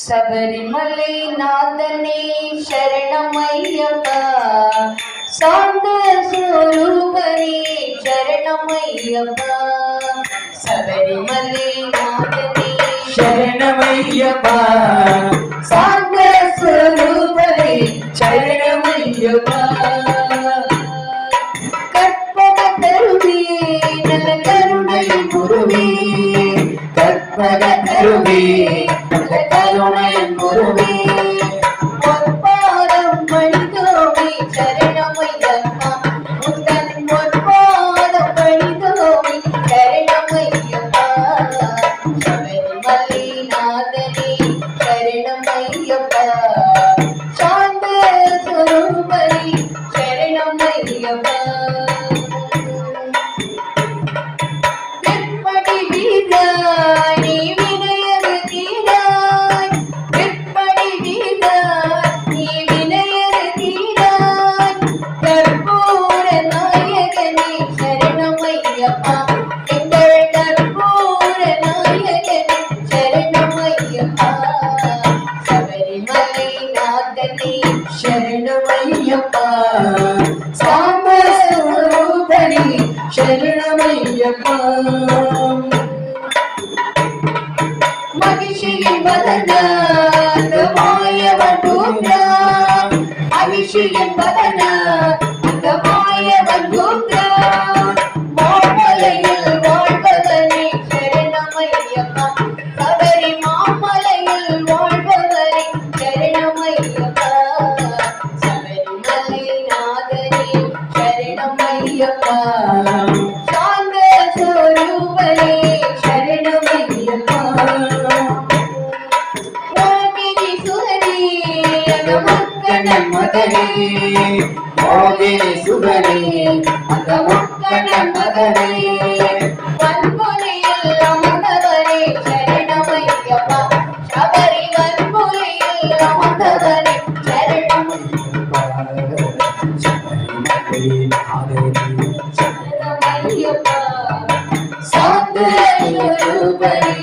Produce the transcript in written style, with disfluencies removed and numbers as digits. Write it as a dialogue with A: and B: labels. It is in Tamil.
A: சபரிமலை நாதனே சரணமையப்பா, சாந்த ஸ்வரூபனே சரணமையப்பா. சபரிமலை நாதனே
B: சரணமையப்பா,
A: சாந்த ஸ்வரூபனே
B: சரணமையப்பா.
A: கற்பக தருவே நல்ல கருணை குருவே,
B: கற்பக தருவே நல்ல கருணை குருவே.
A: பொற்பாதம் பணிந்தோமே சரணமையப்பா, உந்தன் பொற்பாதம் பணிந்தோமே சரணமையப்பா. சபரிமலை நாதனே சரணமையப்பா, சாந்த ஸ்வரூபனே சரணமையப்பா. விற்படி வீராய் நீ வினையது தீராய், விற்படி வீராய் நீ வினையது தீராய். கற்பூர நாயகனே சரணமையப்பா, எங்கள் கற்பூர நாயகனே சரணமையப்பா. சபரிமலை நாதனே
B: சரணமையப்பா, சாம்ப ஸ்வரூபனே சரணமையப்பா.
A: மகிழ்ச்சியின் வதனா மாயவன் மகிழ்ச்சியின் வதனா மாயவன் மாமலையில் வாழ்பவனே சரணமையப்பா, சபரி மாமலையில் வாழ்பவனே சரணமையப்பா. சபரிமலை நாதனே சரணமையப்பா, சாந்த ஸ்வரூபனே சரணமையப்பா. மோகினி சுகனே
B: மக்கணன் மகனே, மோகினி சுகனே அந்த மக்கணன் மகனே.
A: வன்பொலியில் அமர்ந்தவனே சரணமையப்பா, சபரி வன்பொலியில் அமர்ந்தவனே சரணமையப்பா. சாந்த ஸ்வரூபனே